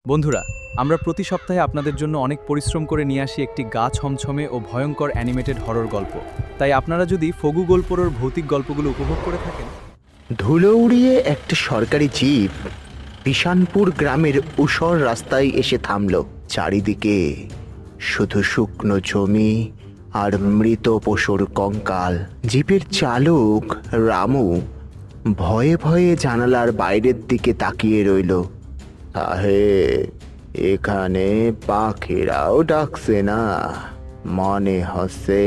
বন্ধুরা, আমরা প্রতি সপ্তাহে আপনাদের জন্য অনেক পরিশ্রম করে নিয়ে আসি একটি গা ছমছমে ও ভয়ঙ্কর অ্যানিমেটেড হরর গল্প। তাই আপনারা যদি ফগু গল্পের ভৌতিক গল্পগুলো উপভোগ করে থাকেন। ধুলো উড়িয়ে একটা সরকারি জিপ বিশানপুর গ্রামের ঊষর রাস্তায় এসে থামল। চারিদিকে শুধু শুকনো জমি আর মৃত পশুর কঙ্কাল। জিপের চালক রামু ভয়ে ভয়ে জানালার বাইরের দিকে তাকিয়ে রইল। আহে, এখানে পাখিরাও ডাকছে না, মনে হচ্ছে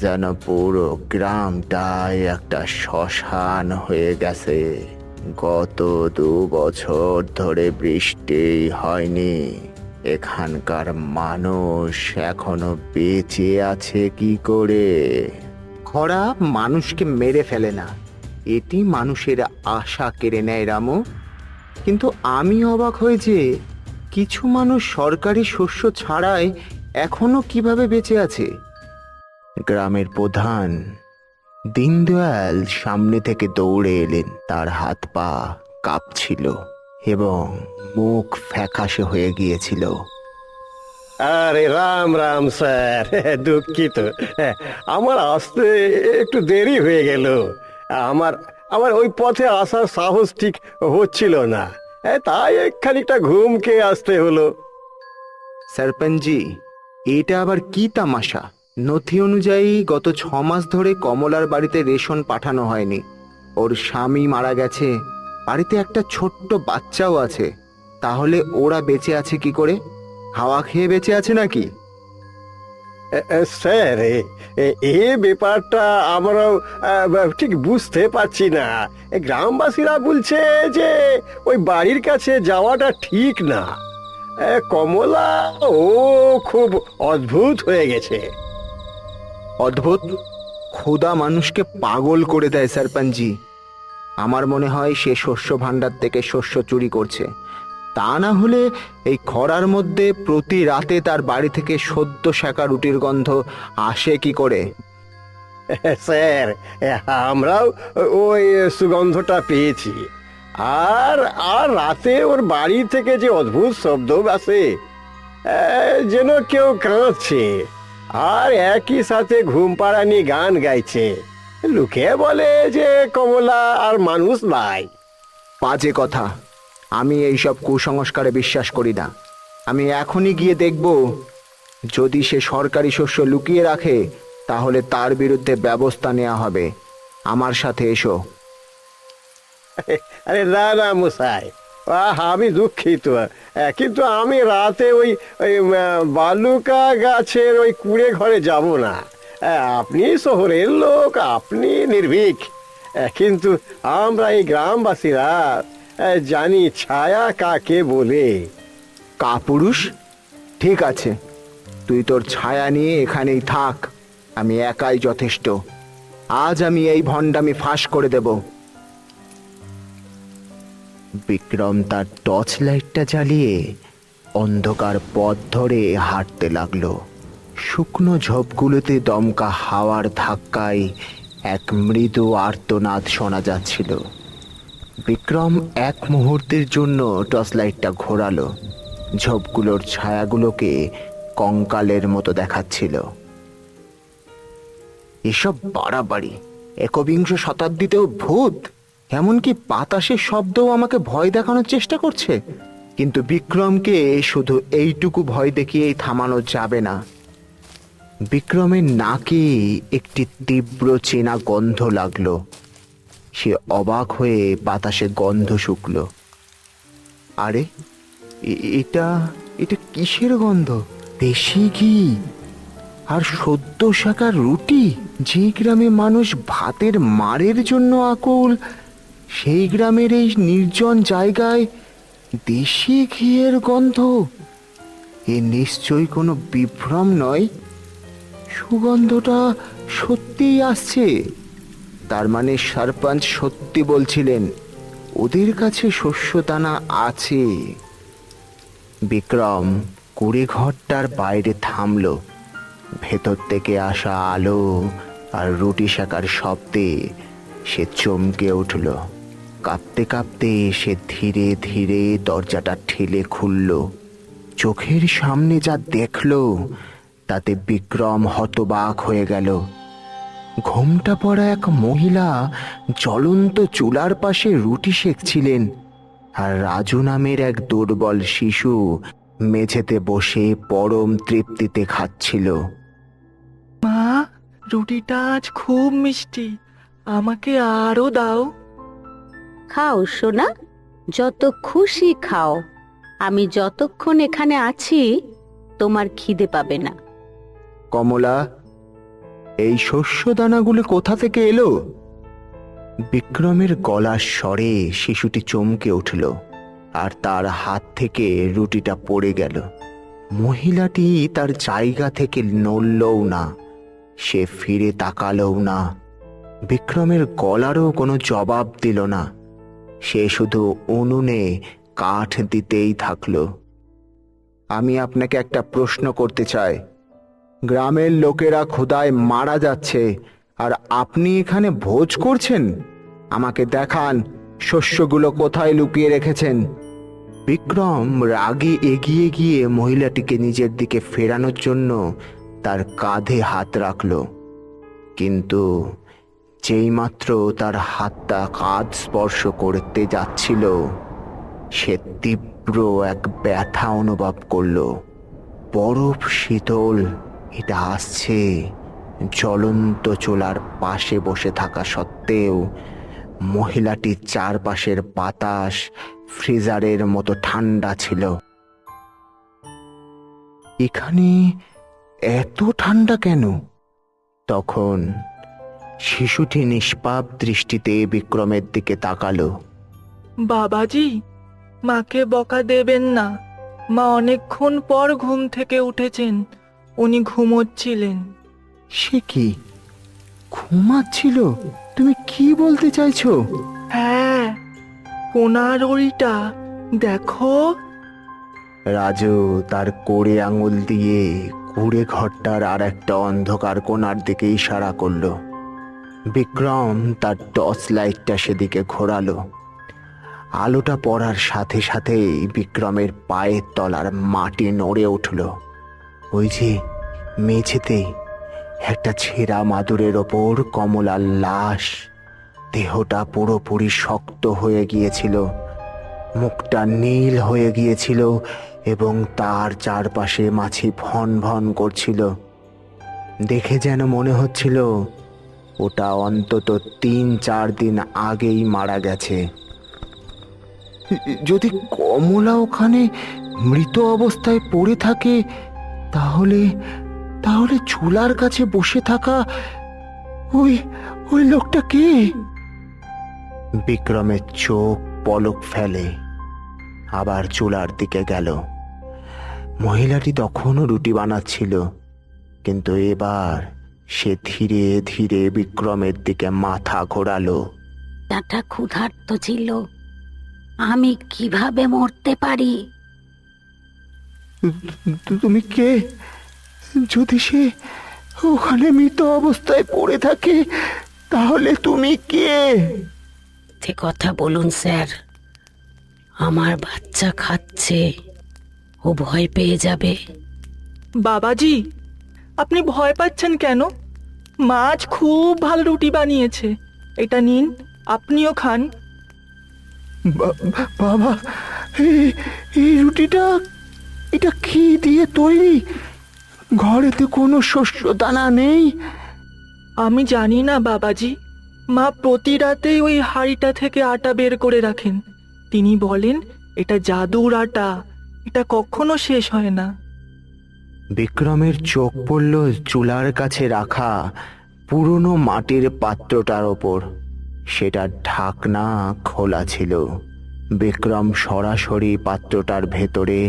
যেন পুরো গ্রামটাই একটা শ্মশান হয়ে গেছে। গত 2 বছর ধরে বৃষ্টি হয়নি। এখানকার মানুষ এখনো বেঁচে আছে কি করে? খরা মানুষকে মেরে ফেলে না, এটি মানুষের আশা কেড়ে নেয় রামু। কিন্তু আমি অবাক হই যে কিছু মানুষ সরকারি শস্য ছাড়াই এখনো কিভাবে বেঁচে আছে। গ্রামের প্রধান দীনদয়াল সামনে থেকে দৌড়ে এলেন। তার হাত পা কাঁপছিল এবং মুখ ফ্যাকাশে হয়ে গিয়েছিল। আরে রাম রাম স্যার, দুঃখিত, আমার আসতে একটু দেরি হয়ে গেল। আমার আমার ওই পথে আসার সাহস ঠিক হচ্ছিল না, তাই খানিকটা ঘুম খেয়ে আসতে হলো। সরপঞ্চজি, এটা আবার কি তামাশা? নথি অনুযায়ী গত 6 মাস ধরে কমলার বাড়িতে রেশন পাঠানো হয়নি। ওর স্বামী মারা গেছে, বাড়িতে একটা ছোট্ট বাচ্চাও আছে। তাহলে ওরা বেঁচে আছে কি করে? হাওয়া খেয়ে বেঁচে আছে নাকি? স্যার, এ ব্যাপারটা আমরাও ঠিক বুঝতে পারছি না। গ্রামবাসীরা বলছে যে ওই বাড়ির কাছে যাওয়াটা ঠিক না। কমলা ও খুব অদ্ভুত হয়ে গেছে। অদ্ভুত? খোদা মানুষকে পাগল করে দেয় সরপঞ্চজি। আমার মনে হয় সে শস্য ভাণ্ডার থেকে শস্য চুরি করছে। তা না হলে এই খরার মধ্যে প্রতি রাতে তার বাড়ি থেকে সদ্য সেঁকা রুটির গন্ধ আসে কি করে? স্যার, আমরাও ওই সুগন্ধটা পেয়েছি। আর আর রাতে ওর বাড়ি থেকে যে অদ্ভুত শব্দ আসে, যেন কেউ কাঁদছে আর একই সাথে ঘুম পাড়ানি গান গাইছে। লোকে বলে যে কমলা আর মানুষ নাই। বাজে কথা। আমি এইসব কুসংস্কারে বিশ্বাস করি না। আমি এখনই গিয়ে দেখব। যদি সে সরকারি শস্য লুকিয়ে রাখে তাহলে তার বিরুদ্ধে ব্যবস্থা নেওয়া হবে। আমার সাথে এসো। আরে না না মশাই, আমি দুঃখিত, কিন্তু আমি রাতে ওই ওই বালুকা গাছের ওই কুঁড়ে ঘরে যাব না। আপনি শহরের লোক, আপনি নির্ভীক, কিন্তু আমরা এই গ্রামবাসীরা জানি ছায়া কাকে বলে। কাপুরুষ, ঠিক আছে, তুই তোর ছায়া নিয়ে এখানেই থাক। আমি একাই যথেষ্ট। আজ আমি এই ভণ্ডামি ফাঁস করে দেব। বিক্রম তার টর্চ লাইটটা জ্বালিয়ে অন্ধকার পথ ধরে হাঁটতে লাগলো। শুকনো ঝোপগুলোতে দমকা হাওয়ার ধাক্কায় এক মৃদু আর্তনাদ শোনা যাচ্ছিল। বিক্রম এক মুহূর্তের জন্য টর্চ লাইটটা ঘোরালো। ঝোপগুলোর ছায়াগুলোকে কঙ্কালের মতো দেখাচ্ছিল। এসব বাড়াবাড়ি! একবিংশ শতাব্দীতেও ভূত! এমনকি বাতাসের শব্দও আমাকে ভয় দেখানোর চেষ্টা করছে। কিন্তু বিক্রমকে শুধু এইটুকু ভয় দেখিয়েই থামানো যাবে না। বিক্রমের নাকে একটি তীব্র চেনা গন্ধ লাগলো। সে অবাক হয়ে বাতাসে গন্ধ শুকল। আরে, এটা এটা কিসের গন্ধ? দেশি ঘি আর সদ্য শাকার রুটি! যে গ্রামে মানুষ ভাতের মারের জন্য আকুল, সেই গ্রামের এই নির্জন জায়গায় দেশি ঘিয়ের গন্ধ! এ নিশ্চয়ই কোনো বিভ্রম নয়। সুগন্ধটা সত্যিই আসছে। তার মানে সরপঞ্চ সত্যি বলছিলেন, ওদের কাছে শস্যদানা আছে। বিক্রম কুড়ে ঘরটার বাইরে থামল। ভেতর থেকে আসা আলো আর রুটি শাকার শব্দে সে চমকে উঠল। কাঁপতে কাঁপতে সে ধীরে ধীরে দরজাটা ঠেলে খুলল। চোখের সামনে যা দেখল তাতে বিক্রম হতবাক হয়ে গেল। ঘোমটা পরা এক মহিলা জ্বলন্ত চুলার পাশে রুটি সেঁকছিলেন, আর রাজু নামের এক দুর্বল শিশু মেঝেতে বসে পরম তৃপ্তিতে খাচ্ছিল। মা, রুটিটা আজ খুব মিষ্টি, আমাকে আরো দাও। খাও সোনা, যত খুশি খাও। আমি যতক্ষণ এখানে আছি তোমার খিদে পাবে না। কমলা, এই শস্য দানাগুলো কোথা থেকে এলো? বিক্রমের গলার স্বরে শিশুটি চমকে উঠল, আর তার হাত থেকে রুটিটা পড়ে গেল। মহিলাটি তার জায়গা থেকে নড়লও না, সে ফিরে তাকালও না। বিক্রমের গলারও কোনো জবাব দিল না, সে শুধু উনুনে কাঠ দিতেই থাকলো। আমি আপনাকে একটা প্রশ্ন করতে চাই। গ্রামের লোকেরা ক্ষুধায় মারা যাচ্ছে, আর আপনি এখানে ভোজ করছেন? আমাকে দেখান শস্যগুলো কোথায় লুকিয়ে রেখেছেন। বিক্রম রাগে এগিয়ে গিয়ে মহিলাটিকে নিজের দিকে ফেরানোর জন্য তার কাঁধে হাত রাখল, কিন্তু যেইমাত্র তার হাতটা কাঁধ স্পর্শ করতে যাচ্ছিল, সে তীব্র এক ব্যথা অনুভব করল। বরফ শীতল এটা আসছে। জ্বলন্ত চুলার পাশে বসে থাকা সত্ত্বেও মহিলাটির চারপাশের বাতাস ফ্রিজারের মতো ঠান্ডা ছিল। এখানে এত ঠান্ডা কেন? তখন শিশুটি নিষ্পাপ দৃষ্টিতে বিক্রমের দিকে তাকালো। বাবাজি, মাকে বকা দেবেন না। মা অনেকক্ষণ পর ঘুম থেকে উঠেছেন, উনি ঘুমোচ্ছিলেন। সে কি, ঘুমাচ্ছিল? তুমি কি বলতে চাইছো? হ্যাঁ, কোনার ওইটা দেখো। রাজু তার কোড়ে আঙুল দিয়ে কুড়ে ঘরটার আর একটা অন্ধকার কোণার দিকে ইশারা করলো। বিক্রম তার টর্চ লাইটটা সেদিকে ঘোরালো। আলোটা পড়ার সাথে সাথেই বিক্রমের পায়ের তলার মাটি নড়ে উঠল। ওই যে মেঝেতে একটা ছেঁড়া মাদুরের ওপর কমলার লাশ। দেহটা পুরোপুরি শক্ত হয়ে গিয়েছিল, মুখটা নীল হয়ে গিয়েছিল, এবং তার চারপাশে মাছি ভন ভন করছিল। দেখে যেন মনে হচ্ছিল ওটা অন্তত 3-4 দিন আগেই মারা গেছে। যদি কমলা ওখানে মৃত অবস্থায় পড়ে থাকে, তাহলে তাহলে চুলার কাছে বসে থাকা ওই ওই লোকটা কে? বিক্রমের চোখ পলক ফেলে, আবার চুলার দিকে গেল। মহিলাটি তখনও রুটি বানাচ্ছিল, কিন্তু এবার সে ধীরে ধীরে বিক্রমের দিকে মাথা ঘোরালো। টাটা ক্ষুধার্ত ছিল, আমি কিভাবে মরতে পারি? তুমি কে? যদি সে ওখানে মৃত অবস্থায় পড়ে থাকে, তাহলে তুমি কে? মিথ্যে কথা বলুন স্যার, আমার বাচ্চা খাচ্ছে, ও ভয় পেয়ে যাবে। বাবাজি, আপনি ভয় পাচ্ছেন কেন? মাছ খুব ভালো রুটি বানিয়েছে, এটা নিন, আপনিও খান। বাবা, এই রুটিটা এটা কি দিয়ে তৈরি? ঘরেতে কোনো শস্য দানা নেই। আমি জানি না বাবাজি, মা প্রতি রাতেই ওই হাঁড়িটা থেকে আটা বের করে রাখেন। তিনি বলেন এটা জাদুর আটা, এটা কখনো শেষ হয় না। বিক্রমের চোখ পড়ল চুলার কাছে রাখা পুরনো মাটির পাত্রটার ওপর। সেটার ঢাকনা খোলা ছিল। বিক্রম সরাসরি পাত্রটার ভেতরে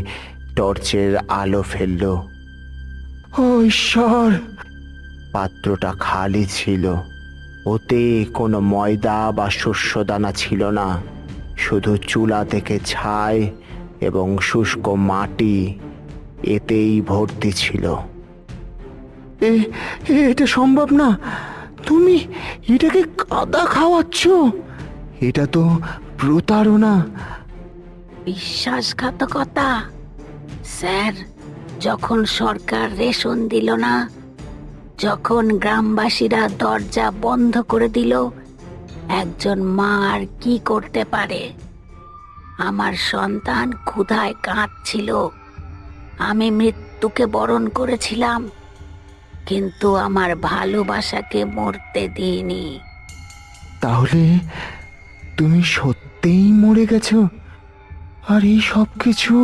টর্চের আলো ফেলল। ও ঈশ্বর! পাত্রটা খালি ছিল। ওতে কোনো ময়দা বা শস্যদানা ছিল না, শুধু চুলা থেকে ছাই এবং শুষ্ক মাটি এতেই ভর্তি ছিল। এটা সম্ভব না। তুমি এটাকে কাদা খাওয়াচ্ছ? এটা তো প্রতারণা। বিশ্বাসঘাতকতা। স্যার, যখন সরকার রেশন দিল না, যখন গ্রামবাসীরা দরজা বন্ধ করে দিল, একজন মা আর কি করতে পারে? আমার সন্তান ক্ষুধায় কাঁদছিল, আমি মৃত্যুকে বরণ করেছিলাম, কিন্তু আমার ভালোবাসাকে মরতে দিইনি। তাহলে তুমি সত্যিই মরে গেছো? আর এই সব কিছু?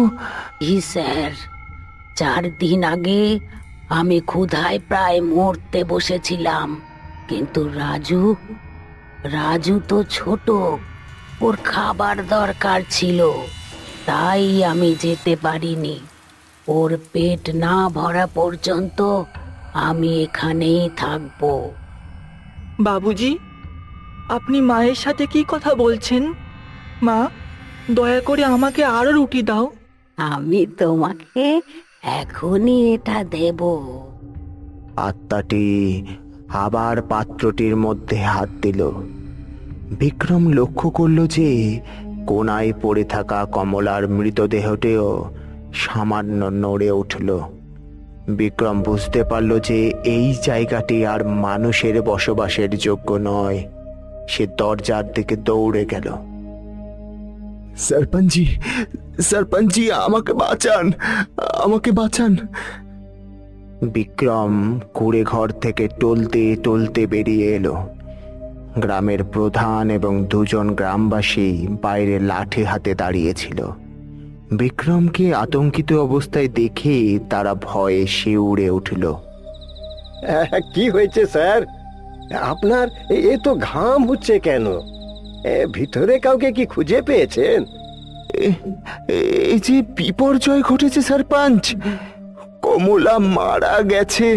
স্যার, 4 দিন আগে আমি ক্ষুধায় প্রায় মরতে বসেছিলাম, কিন্তু রাজু তো ছোট, ওর খাবার দরকার ছিল, তাই আমি যেতে পারিনি। ওর পেট না ভরা পর্যন্ত আমি এখানেই থাকবো। বাবুজি, আপনি মায়ের সাথে কি কথা বলছেন? মা, দয়া করে আমাকে আরো রুটি দাও। আমি তোমাকে এখনই এটা দেব। আত্মাটি আবার পাত্রটির মধ্যে হাত দিল। বিক্রম লক্ষ্য করল যে কোনায় পড়ে থাকা কমলার মৃতদেহটিও সামান্য নড়ে উঠল। বিক্রম বুঝতে পারল যে এই জায়গাটি আর মানুষের বসবাসের যোগ্য নয়। সে দরজার দিকে দৌড়ে গেল। সরপঞ্চজি, সরপঞ্চজি, আমাকে বাঁচান, আমাকে বাঁচান। বিক্রম কুড়ে ঘর থেকে টলতে টলতে বেরিয়ে এলো। গ্রামের প্রধান এবং 2 জন গ্রামবাসী বাইরে লাঠি হাতে দাঁড়িয়েছিল। বিক্রমকে আতঙ্কিত অবস্থায় দেখে তারা ভয়ে শিউরে উঠল। কি হয়েছে স্যার? আপনার এ তো ঘাম হচ্ছে কেন? ভিতরে কাউকে কি খুঁজে পেয়েছেন? এই যে বিপর্যয় ঘটেছে সরপঞ্চ, কমলা মারা গেছে।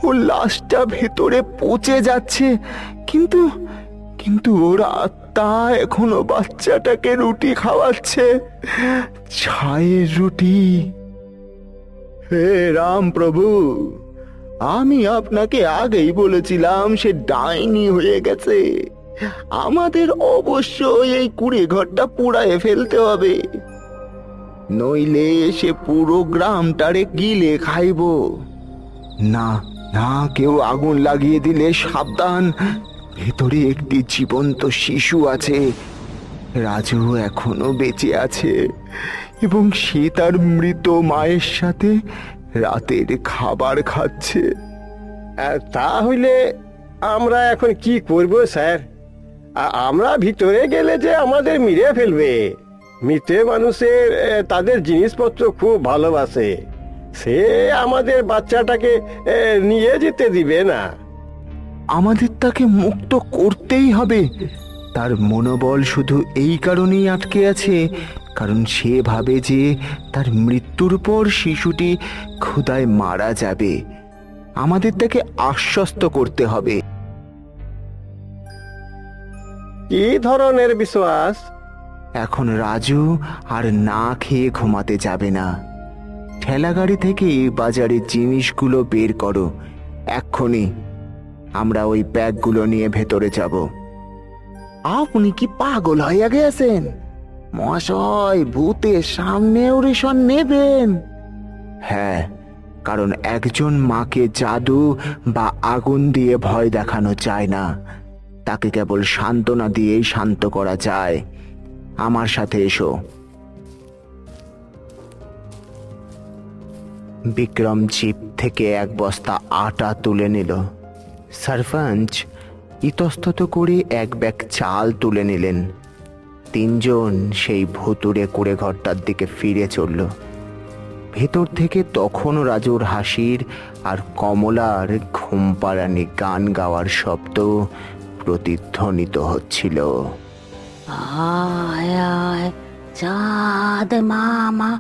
ওর লাশটা ভেতরে পচে যাচ্ছে, কিন্তু কিন্তু ওর আত্মা এখনো বাচ্চাটাকে রুটি খাওয়াচ্ছে, ছায়ের রুটি। হে রাম প্রভু, আমি আপনাকে আগেই বলেছিলাম সে ডাইনি হয়ে গেছে। আমাদের অবশ্যই এই কুড়ে ঘরটা পুড়ায় ফেলতে হবে, নইলে সে পুরো গ্রামটারে গিলে খাইব। না না, কেউ আগুন লাগিয়ে দিলে সাবধান, ভেতরে একটি জীবন্ত শিশু আছে। রাজু এখনো বেঁচে আছে এবং সে তার মৃত মায়ের সাথে রাতের খাবার খাচ্ছে। তাহলে আমরা এখন কি করব স্যার? আমরা ভিতরে গেলে যে আমাদের মেরে ফেলবে। মৃত মানুষের তাদের জিনিসপত্র খুব ভালোবাসে, সে আমাদের বাচ্চাটাকে নিয়ে যেতে দিবে না। আমাদের তাকে মুক্ত করতেই হবে। তার মনোবল শুধু এই কারণেই আটকে আছে কারণ সে ভাবে যে তার মৃত্যুর পর শিশুটি ক্ষুধায় মারা যাবে। আমাদের তাকে আশ্বস্ত করতে হবে। কি ধরনের বিশ্বাস? এখন রাজু আর না খেয়ে ঘুমাতে যাবে না। ঠেলাগাড়ি থেকে বাজারের জিনিসগুলো বের করো এক্ষুনি। আমরা ওই ব্যাগগুলো নিয়ে ভেতরে যাব। আপনি কি পাগল হয়ে গেছেন মহাশয়? ভূতের সামনে রেশন নেবেন? হ্যাঁ, কারণ একজন মাকে জাদু বা আগুন দিয়ে ভয় দেখানো যায় না, তাকে কেবল সান্ত্বনা দিয়েই শান্ত করা যায়। আমার সাথে এসো। বিক্রম জিপ থেকে 1 বস্তা আটা তুলে নিল। সরপঞ্চ ইতস্তত করে 1 ব্যাগ চাল তুলে নিলেন। 3 জন সেই ভুতুড়ে কুড়ে ঘরটার দিকে ফিরে চলল। ভেতর থেকে তখনও রাজুর হাসির আর কমলার ঘুমপাড়ানি গান গাওয়ার শব্দ প্রতিধ্বনিত হচ্ছিল। আয় আয় চাঁদ মামা।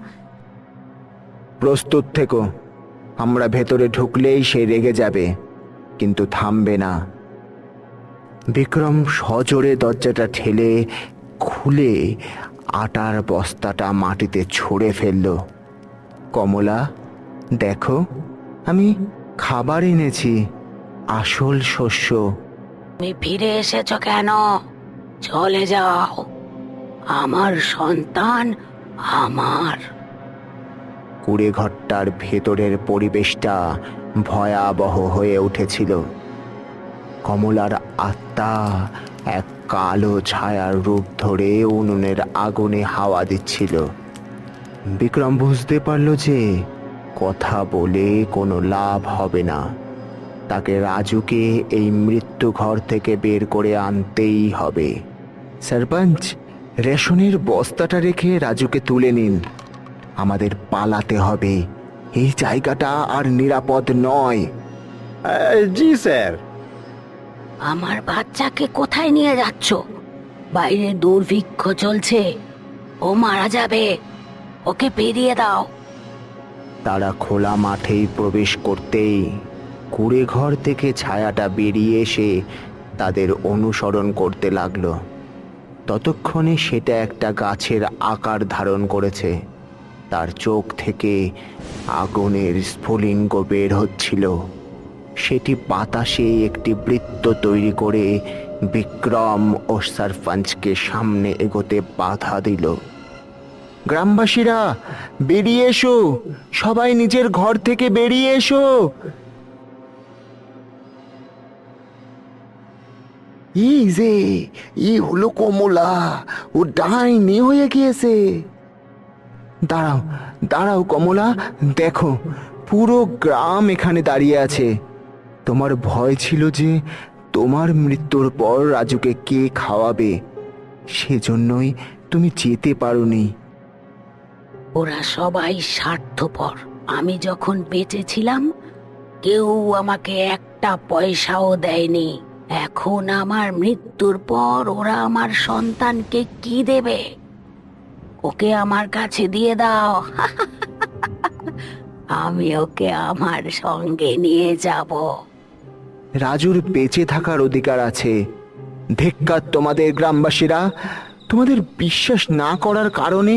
প্রস্তুত থেকো, আমরা ভেতরে ঢুকলেই সে রেগে যাবে, কিন্তু থামবে না। বিক্রম সজোরে দরজাটা ঠেলে খুলে আটার বস্তাটা মাটিতে ছুঁড়ে ফেলল। কমলা, দেখো, আমি খাবার এনেছি, আসল শস্য। তুমি ফিরে এসেছো কেন? চলে যাও, আমার সন্তান আমার। কুড়ে ঘরটার ভেতরের পরিবেশটা ভয়াবহ হয়ে উঠেছিল। কমলার আত্মা এক কালো ছায়ার রূপ ধরে উনুনের আগুনে হাওয়া দিচ্ছিল। বিক্রম বুঝতে পারল যে কথা বলে কোনো লাভ হবে না। তাকে রাজুকে এই মৃত্যু ঘর থেকে বের করে আনতেই হবে। সরপঞ্চ, রেশনের বস্তাটা রেখে রাজুকে তুলে নিন। আমাদের পালাতে হবে, এই জায়গাটা আর নিরাপদ নয়। জি স্যার। আমার বাচ্চাকে কোথায় নিয়ে যাচ্ছ? বাইরে দুর্ভিক্ষ চলছে, ও মারা যাবে, ওকে পেরিয়ে দাও। তারা খোলা মাঠেই প্রবেশ করতেই কুড়ে ঘর থেকে ছায়াটা বেরিয়ে এসে তাদের অনুসরণ করতে লাগলো। ততক্ষণে সেটা একটা গাছের আকার ধারণ করেছে। তার চোখ থেকে আগুনের স্ফুলিঙ্গ বের হচ্ছিল। সেটি বাতাসে একটি বৃত্ত তৈরি করে বিক্রম ও সরপঞ্চকে সামনে এগোতে বাধা দিল। গ্রামবাসীরা, বেরিয়ে এসো, সবাই নিজের ঘর থেকে বেরিয়ে এসো। এই যে, ই হলো কমলা, ও ডাইনি হয়ে গিয়েছে। দাঁড়াও দাঁড়াও কমলা, দেখো পুরো গ্রাম এখানে দাঁড়িয়ে আছে। তোমার ভয় ছিল যে তোমার মৃত্যুর পর রাজুকে কে খাওয়াবে, সেজন্যই তুমি যেতে পারোনি। ওরা সবাই স্বার্থপর। আমি যখন বেঁচে ছিলাম কেউ আমাকে একটা পয়সাও দেয়নি। এখন আমার মৃত্যুর পর ওরা আমার সন্তানকে কি দেবে? ওকে আমার কাছে দিয়ে দাও। আমি ওকে আমার সঙ্গে নিয়ে যাব। রাজুর বেঁচে থাকার অধিকার আছে। ধিক্কার তোমাদের গ্রামবাসীরা, তোমাদের বিশ্বাস না করার কারণে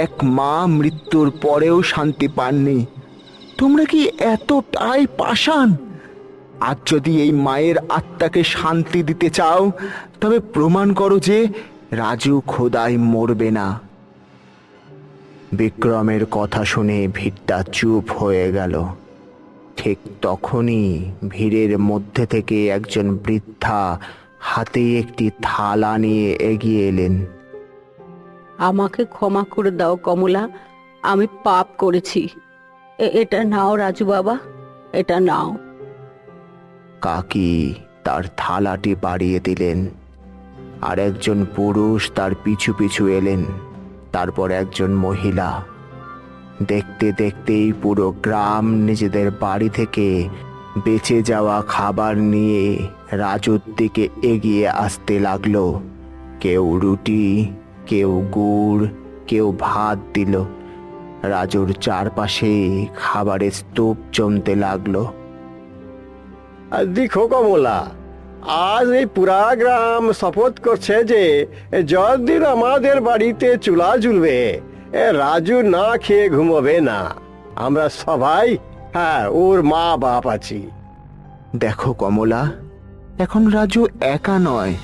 এক মা মৃত্যুর পরেও শান্তি পাননি। তোমরা কি এতটাই পাষাণ? আজ যদি এই মায়ের আত্মাকে শান্তি দিতে চাও, তবে প্রমাণ করো যে রাজু খোদাই মরবে না। বিক্রমের কথা শুনে ভিড়টা চুপ হয়ে গেল। ঠিক তখনই ভিড়ের মধ্যে থেকে একজন বৃদ্ধা হাতে একটি থালা নিয়ে এগিয়ে এলেন। আমাকে ক্ষমা করে দাও কমলা, আমি পাপ করেছি। এটা নাও রাজু বাবা, এটা নাও। কাকি তার থালাটি বাড়িয়ে দিলেন, আর একজন পুরুষ তার পিছু পিছু এলেন, তারপর একজন মহিলা। দেখতে দেখতেই পুরো গ্রাম নিজেদের বাড়ি থেকে বেঁচে যাওয়া খাবার নিয়ে রাজুর দিকে এগিয়ে আসতে লাগলো। কেউ রুটি, কেউ গুড়, কেউ ভাত দিল। রাজুর চারপাশে খাবারের স্তূপ জমতে লাগলো। আর দেখো কমলা, আজ এই পুরা গ্রাম শপথ করছে যে যতদিন আমাদের বাড়িতে চুলা জ্বলবে রাজু না খেয়ে ঘুমোবে না। আমরা সবাই, হ্যাঁ, ওর মা বাপ আছি। দেখো কমলা, এখন রাজু একা নয়।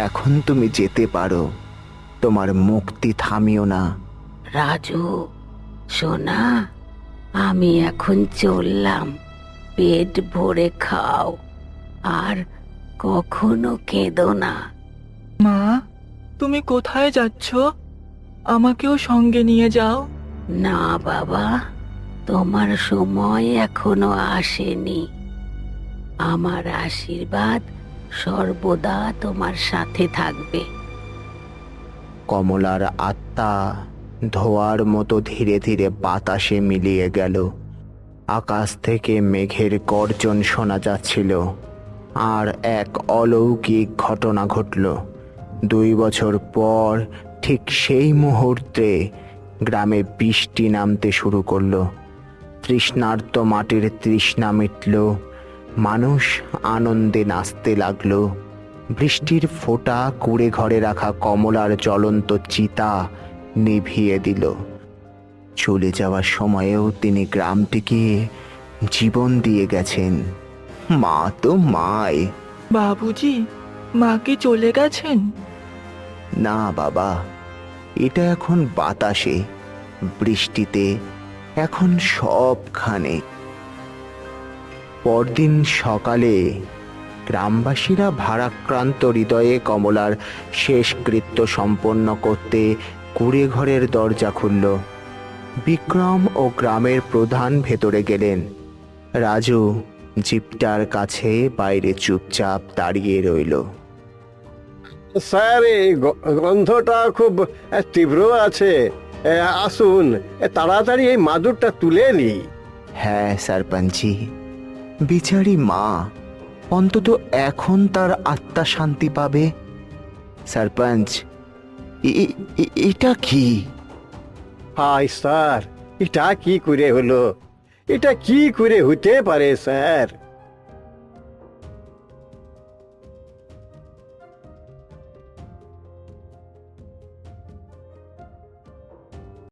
এখন তুমি যেতে পারো, তোমার মুক্তি থামিও না। রাজু সোনা, আমি এখন চললাম। পেট ভরে খাও আর কখনো কেঁদো না। মা, তুমি কোথায় যাচ্ছ? আমাকেও সঙ্গে নিয়ে যাও। না বাবা, তোমার সময় এখনো আসেনি। আমার আশীর্বাদ সর্বদা তোমার সাথে থাকবে। কমলার আত্মা ধোঁয়ার মতো ধীরে ধীরে বাতাসে মিলিয়ে গেল। আকাশ থেকে মেঘের গর্জন শোনা যাচ্ছিল, আর এক অলৌকিক ঘটনা ঘটল। 2 বছর পর ঠিক সেই মুহূর্তে গ্রামে বৃষ্টি নামতে শুরু করলো। তৃষ্ণার্ত মাটির তৃষ্ণা মিটল, মানুষ আনন্দে নাচতে লাগলো। বৃষ্টির ফোঁটা কুড়ে ঘরে রাখা কমলার জ্বলন্ত চিতা নিভিয়ে দিল। চলে যাওয়ার সময়েও তিনি গ্রামটিকে জীবন দিয়ে গেছেন। মা তো মাই। বাবুজি, মা কি চলে গেছেন? না বাবা, এটা এখন বাতাসে, বৃষ্টিতে, এখন সবখানে। পরদিন সকালে গ্রামবাসীরা ভারাক্রান্ত হৃদয়ে কমলার শেষকৃত্য সম্পন্ন করতে কুঁড়ে ঘরের দরজা খুলল। বিক্রম ও গ্রামের প্রধান ভেতরে গেলেন। রাজু জিপটার কাছে বাইরে চুপচাপ দাঁড়িয়ে রইল। স্যার, এই গন্ধটা খুব তীব্র আছে। আসুন, তাড়াতাড়ি এই মাদুরটা তুলে নিই। হ্যাঁ সরপঞ্চি, বিচারি মা, অন্তত এখন তার আত্মা শান্তি পাবে। সরপঞ্চ, এটা কি? হাই স্যার, এটা কি করে হলো? এটা কি করে হতে পারে স্যার?